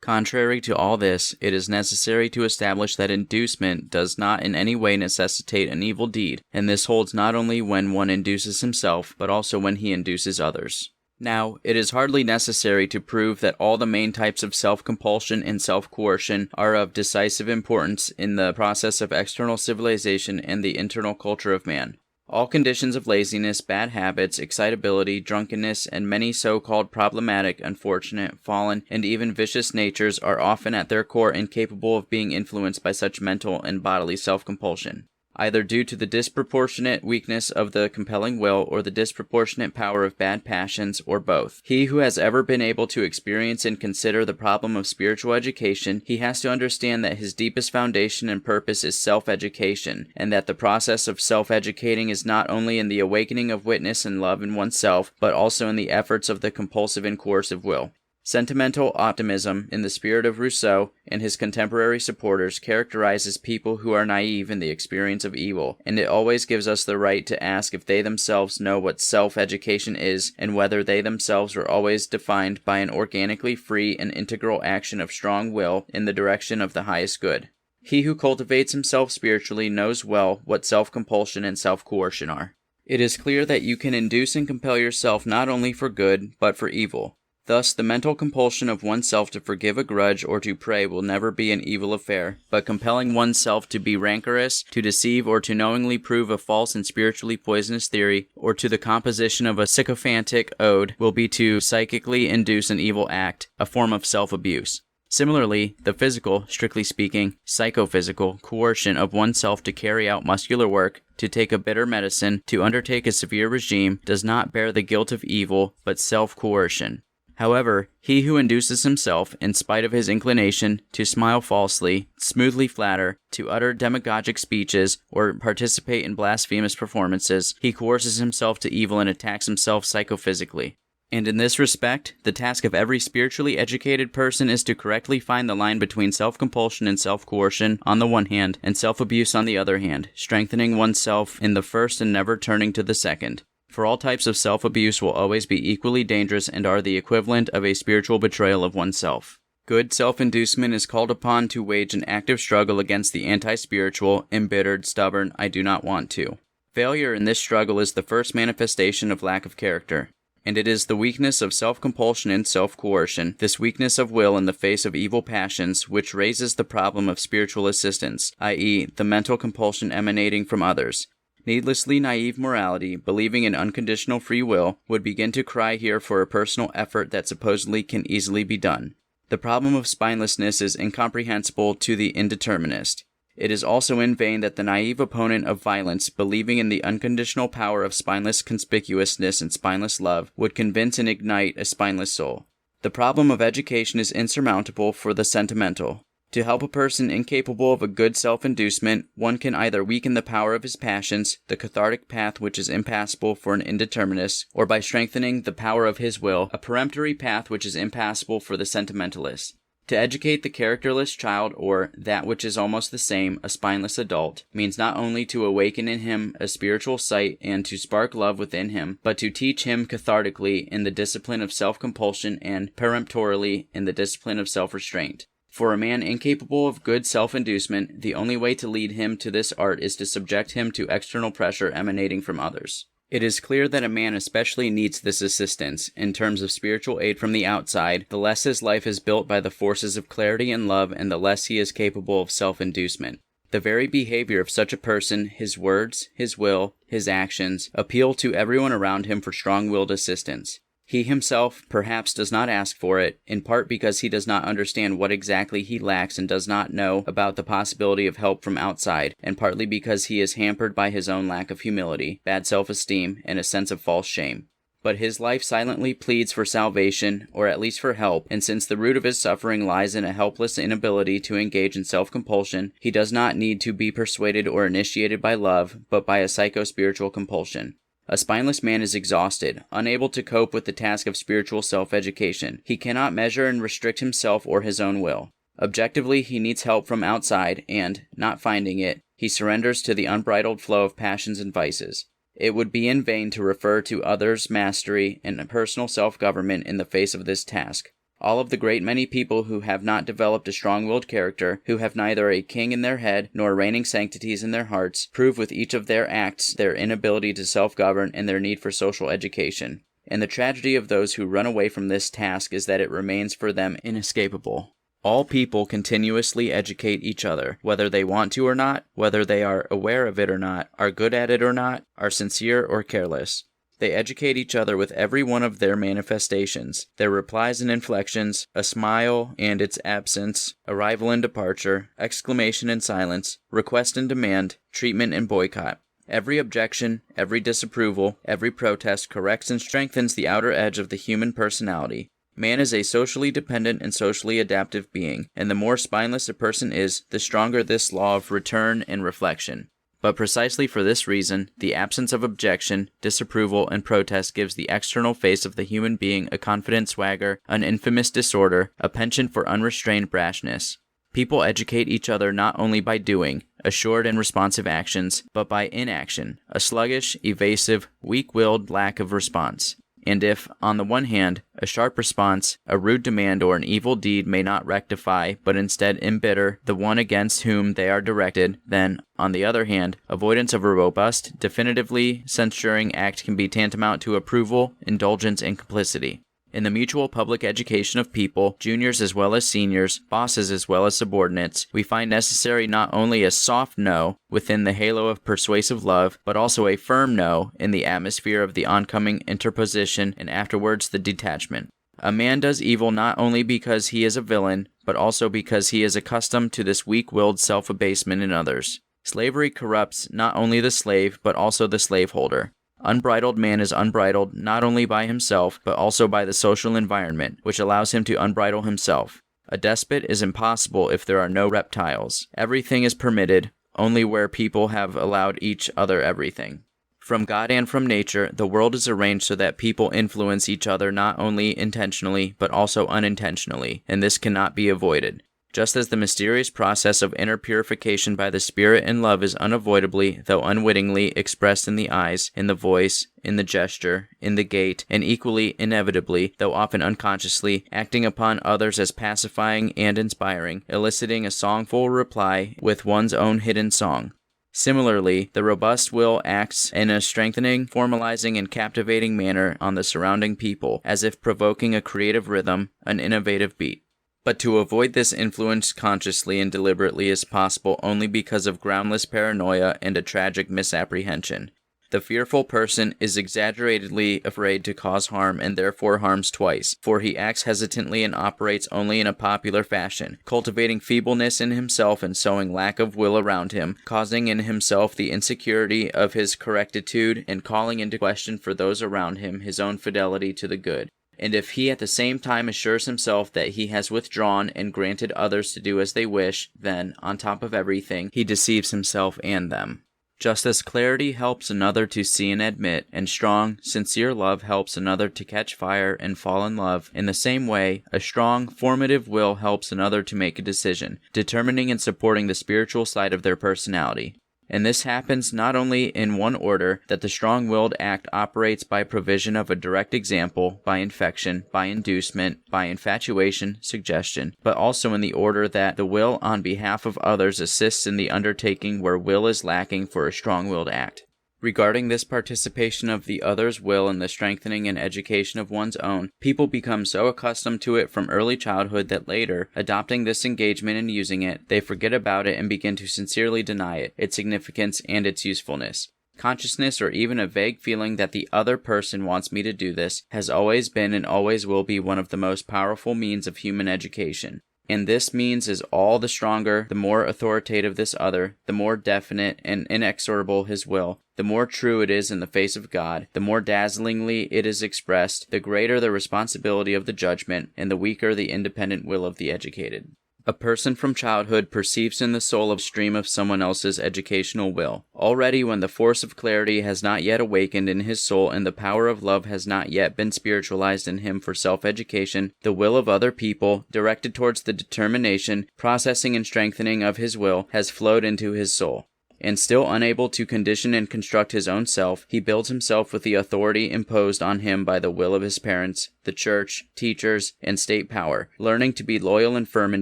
Contrary to all this, it is necessary to establish that inducement does not in any way necessitate an evil deed, and this holds not only when one induces himself, but also when he induces others. Now, it is hardly necessary to prove that all the main types of self-compulsion and self-coercion are of decisive importance in the process of external civilization and the internal culture of man. All conditions of laziness, bad habits, excitability, drunkenness, and many so-called problematic, unfortunate, fallen, and even vicious natures are often at their core incapable of being influenced by such mental and bodily self-compulsion, either due to the disproportionate weakness of the compelling will or the disproportionate power of bad passions, or both. He who has ever been able to experience and consider the problem of spiritual education, he has to understand that his deepest foundation and purpose is self-education, and that the process of self-educating is not only in the awakening of witness and love in oneself, but also in the efforts of the compulsive and coercive will. Sentimental optimism, in the spirit of Rousseau and his contemporary supporters, characterizes people who are naive in the experience of evil, and it always gives us the right to ask if they themselves know what self-education is, and whether they themselves are always defined by an organically free and integral action of strong will in the direction of the highest good. He who cultivates himself spiritually knows well what self-compulsion and self-coercion are. It is clear that you can induce and compel yourself not only for good, but for evil. Thus, the mental compulsion of oneself to forgive a grudge or to pray will never be an evil affair, but compelling oneself to be rancorous, to deceive, or to knowingly prove a false and spiritually poisonous theory, or to the composition of a sycophantic ode, will be to psychically induce an evil act, a form of self-abuse. Similarly, the physical, strictly speaking, psychophysical coercion of oneself to carry out muscular work, to take a bitter medicine, to undertake a severe regime, does not bear the guilt of evil, but self-coercion. However, he who induces himself, in spite of his inclination, to smile falsely, smoothly flatter, to utter demagogic speeches, or participate in blasphemous performances, he coerces himself to evil and attacks himself psychophysically. And in this respect, the task of every spiritually educated person is to correctly find the line between self-compulsion and self-coercion on the one hand, and self-abuse on the other hand, strengthening oneself in the first and never turning to the second. For all types of self-abuse will always be equally dangerous and are the equivalent of a spiritual betrayal of oneself. Good self-inducement is called upon to wage an active struggle against the anti-spiritual, embittered, stubborn, I do not want to. Failure in this struggle is the first manifestation of lack of character. And it is the weakness of self-compulsion and self-coercion, this weakness of will in the face of evil passions, which raises the problem of spiritual assistance, i.e., the mental compulsion emanating from others. Needlessly naive morality, believing in unconditional free will, would begin to cry here for a personal effort that supposedly can easily be done. The problem of spinelessness is incomprehensible to the indeterminist. It is also in vain that the naive opponent of violence, believing in the unconditional power of spineless conspicuousness and spineless love, would convince and ignite a spineless soul. The problem of education is insurmountable for the sentimental. To help a person incapable of a good self-inducement, one can either weaken the power of his passions, the cathartic path which is impassable for an indeterminist, or by strengthening the power of his will, a peremptory path which is impassable for the sentimentalist. To educate the characterless child, or, that which is almost the same, a spineless adult, means not only to awaken in him a spiritual sight and to spark love within him, but to teach him cathartically in the discipline of self-compulsion and peremptorily in the discipline of self-restraint. For a man incapable of good self-inducement, the only way to lead him to this art is to subject him to external pressure emanating from others. It is clear that a man especially needs this assistance, in terms of spiritual aid from the outside, the less his life is built by the forces of clarity and love, and the less he is capable of self-inducement. The very behavior of such a person, his words, his will, his actions, appeal to everyone around him for strong-willed assistance. He himself perhaps does not ask for it, in part because he does not understand what exactly he lacks and does not know about the possibility of help from outside, and partly because he is hampered by his own lack of humility, bad self-esteem, and a sense of false shame. But his life silently pleads for salvation, or at least for help, and since the root of his suffering lies in a helpless inability to engage in self-compulsion, he does not need to be persuaded or initiated by love, but by a psycho-spiritual compulsion. A spineless man is exhausted, unable to cope with the task of spiritual self-education. He cannot measure and restrict himself or his own will. Objectively, he needs help from outside, and, not finding it, he surrenders to the unbridled flow of passions and vices. It would be in vain to refer to others' mastery and personal self-government in the face of this task. All of the great many people who have not developed a strong-willed character, who have neither a king in their head nor reigning sanctities in their hearts, prove with each of their acts their inability to self-govern and their need for social education. And the tragedy of those who run away from this task is that it remains for them inescapable. All people continuously educate each other, whether they want to or not, whether they are aware of it or not, are good at it or not, are sincere or careless. They educate each other with every one of their manifestations, their replies and inflections, a smile and its absence, arrival and departure, exclamation and silence, request and demand, treatment and boycott. Every objection, every disapproval, every protest corrects and strengthens the outer edge of the human personality. Man is a socially dependent and socially adaptive being, and the more spineless a person is, the stronger this law of return and reflection. But precisely for this reason, the absence of objection, disapproval, and protest gives the external face of the human being a confident swagger, an infamous disorder, a penchant for unrestrained brashness. People educate each other not only by doing, assured and responsive actions, but by inaction, a sluggish, evasive, weak-willed lack of response. And if, on the one hand, a sharp response, a rude demand, or an evil deed may not rectify, but instead embitter the one against whom they are directed, then, on the other hand, avoidance of a robust, definitively censuring act can be tantamount to approval, indulgence, and complicity. In the mutual public education of people, juniors as well as seniors, bosses as well as subordinates, we find necessary not only a soft no within the halo of persuasive love, but also a firm no in the atmosphere of the oncoming interposition and afterwards the detachment. A man does evil not only because he is a villain, but also because he is accustomed to this weak-willed self-abasement in others. Slavery corrupts not only the slave, but also the slaveholder. Unbridled man is unbridled not only by himself, but also by the social environment, which allows him to unbridle himself. A despot is impossible if there are no reptiles. Everything is permitted, only where people have allowed each other everything. From God and from nature, the world is arranged so that people influence each other not only intentionally, but also unintentionally, and this cannot be avoided. Just as the mysterious process of inner purification by the Spirit and love is unavoidably, though unwittingly, expressed in the eyes, in the voice, in the gesture, in the gait, and equally inevitably, though often unconsciously, acting upon others as pacifying and inspiring, eliciting a songful reply with one's own hidden song. Similarly, the robust will acts in a strengthening, formalizing, and captivating manner on the surrounding people, as if provoking a creative rhythm, an innovative beat. But to avoid this influence consciously and deliberately is possible only because of groundless paranoia and a tragic misapprehension. The fearful person is exaggeratedly afraid to cause harm and therefore harms twice, for he acts hesitantly and operates only in a popular fashion, cultivating feebleness in himself and sowing lack of will around him, causing in himself the insecurity of his correctitude and calling into question for those around him his own fidelity to the good. And if he at the same time assures himself that he has withdrawn and granted others to do as they wish, then, on top of everything, he deceives himself and them. Just as clarity helps another to see and admit, and strong, sincere love helps another to catch fire and fall in love, in the same way, a strong, formative will helps another to make a decision, determining and supporting the spiritual side of their personality. And this happens not only in one order, that the strong-willed act operates by provision of a direct example, by infection, by inducement, by infatuation, suggestion, but also in the order that the will on behalf of others assists in the undertaking where will is lacking for a strong-willed act. Regarding this participation of the other's will in the strengthening and education of one's own, people become so accustomed to it from early childhood that later, adopting this engagement and using it, they forget about it and begin to sincerely deny it, its significance, and its usefulness. Consciousness or even a vague feeling that the other person wants me to do this has always been and always will be one of the most powerful means of human education. And this means is all the stronger, the more authoritative this other, the more definite and inexorable his will, the more true it is in the face of God, the more dazzlingly it is expressed, the greater the responsibility of the judgment, and the weaker the independent will of the educated. A person from childhood perceives in the soul a stream of someone else's educational will. Already when the force of clarity has not yet awakened in his soul and the power of love has not yet been spiritualized in him for self-education, the will of other people, directed towards the determination, processing and strengthening of his will, has flowed into his soul. and still unable to condition and construct his own self, he builds himself with the authority imposed on him by the will of his parents, the church, teachers, and state power, learning to be loyal and firm in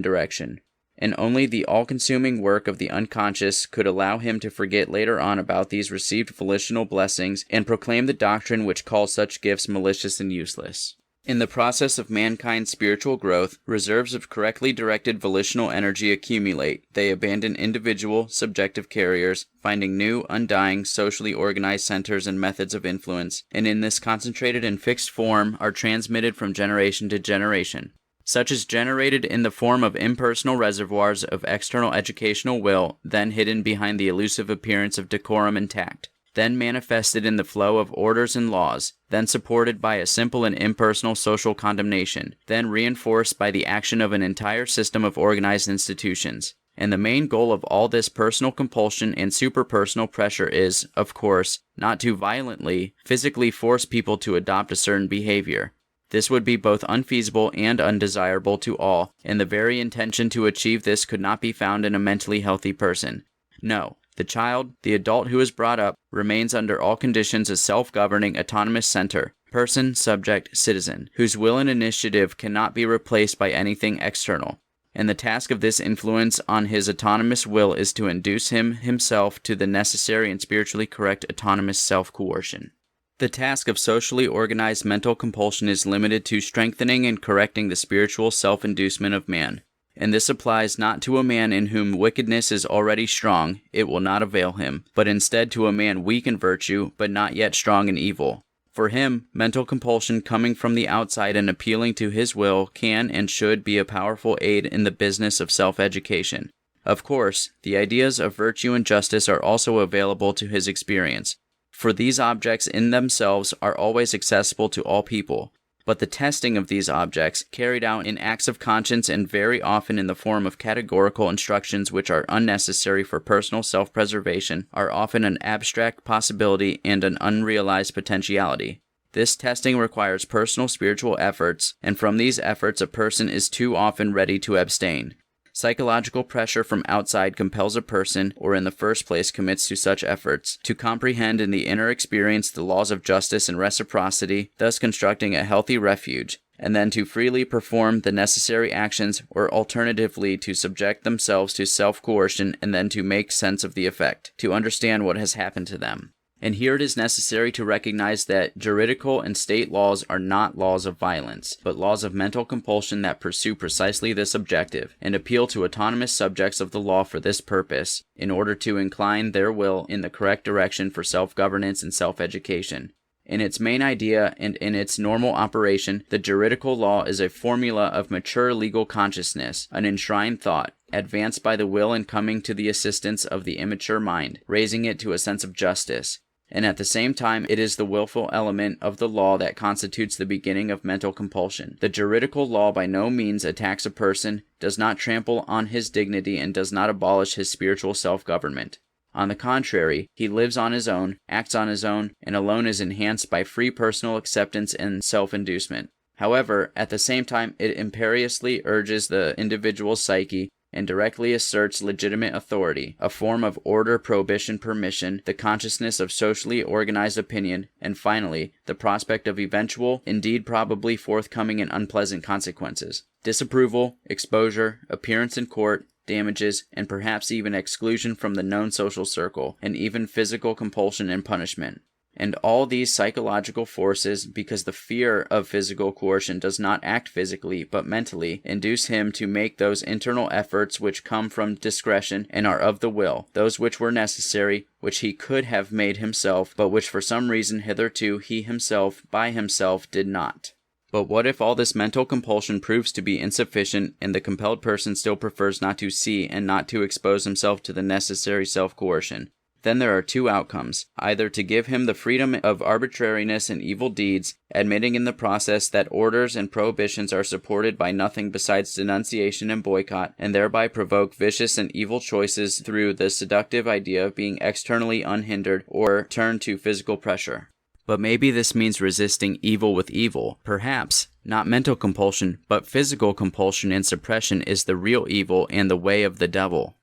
direction. And only the all-consuming work of the unconscious could allow him to forget later on about these received volitional blessings and proclaim the doctrine which calls such gifts malicious and useless. In the process of mankind's spiritual growth, reserves of correctly directed volitional energy accumulate. They abandon individual, subjective carriers, finding new, undying, socially organized centers and methods of influence, and in this concentrated and fixed form are transmitted from generation to generation. Such is generated in the form of impersonal reservoirs of external educational will, then hidden behind the elusive appearance of decorum and tact, then manifested in the flow of orders and laws, then supported by a simple and impersonal social condemnation, then reinforced by the action of an entire system of organized institutions. And the main goal of all this personal compulsion and superpersonal pressure is, of course, not to violently, physically force people to adopt a certain behavior. This would be both unfeasible and undesirable to all, and the very intention to achieve this could not be found in a mentally healthy person. No. The child, the adult who is brought up, remains under all conditions a self-governing autonomous center, person, subject, citizen, whose will and initiative cannot be replaced by anything external. And the task of this influence on his autonomous will is to induce him himself to the necessary and spiritually correct autonomous self-coercion. The task of socially organized mental compulsion is limited to strengthening and correcting the spiritual self-inducement of man. And this applies not to a man in whom wickedness is already strong, it will not avail him, but instead to a man weak in virtue, but not yet strong in evil. For him, mental compulsion coming from the outside and appealing to his will can and should be a powerful aid in the business of self-education. Of course, the ideas of virtue and justice are also available to his experience, for these objects in themselves are always accessible to all people. But the testing of these objects, carried out in acts of conscience and very often in the form of categorical instructions which are unnecessary for personal self-preservation, are often an abstract possibility and an unrealized potentiality. This testing requires personal spiritual efforts, and from these efforts a person is too often ready to abstain. Psychological pressure from outside compels a person, or in the first place commits to such efforts, to comprehend in the inner experience the laws of justice and reciprocity, thus constructing a healthy refuge, and then to freely perform the necessary actions, or alternatively to subject themselves to self-coercion and then to make sense of the effect, to understand what has happened to them. And here it is necessary to recognize that juridical and state laws are not laws of violence, but laws of mental compulsion that pursue precisely this objective, and appeal to autonomous subjects of the law for this purpose, in order to incline their will in the correct direction for self-governance and self-education. In its main idea and in its normal operation, the juridical law is a formula of mature legal consciousness, an enshrined thought, advanced by the will and coming to the assistance of the immature mind, raising it to a sense of justice. And at the same time it is the willful element of the law that constitutes the beginning of mental compulsion. The juridical law by no means attacks a person, does not trample on his dignity, and does not abolish his spiritual self-government. On the contrary, he lives on his own, acts on his own, and alone is enhanced by free personal acceptance and self-inducement. However, at the same time it imperiously urges the individual psyche, and directly asserts legitimate authority, a form of order, prohibition, permission, the consciousness of socially organized opinion, and finally, the prospect of eventual, indeed probably forthcoming and unpleasant consequences. Disapproval, exposure, appearance in court, damages, and perhaps even exclusion from the known social circle, and even physical compulsion and punishment. And all these psychological forces, because the fear of physical coercion does not act physically but mentally, induce him to make those internal efforts which come from discretion and are of the will, those which were necessary, which he could have made himself, but which for some reason hitherto he himself, by himself, did not. But what if all this mental compulsion proves to be insufficient, and the compelled person still prefers not to see and not to expose himself to the necessary self-coercion? Then there are two outcomes, either to give him the freedom of arbitrariness and evil deeds, admitting in the process that orders and prohibitions are supported by nothing besides denunciation and boycott, and thereby provoke vicious and evil choices through the seductive idea of being externally unhindered, or turn to physical pressure. But maybe this means resisting evil with evil. Perhaps not mental compulsion, but physical compulsion and suppression is the real evil and the way of the devil.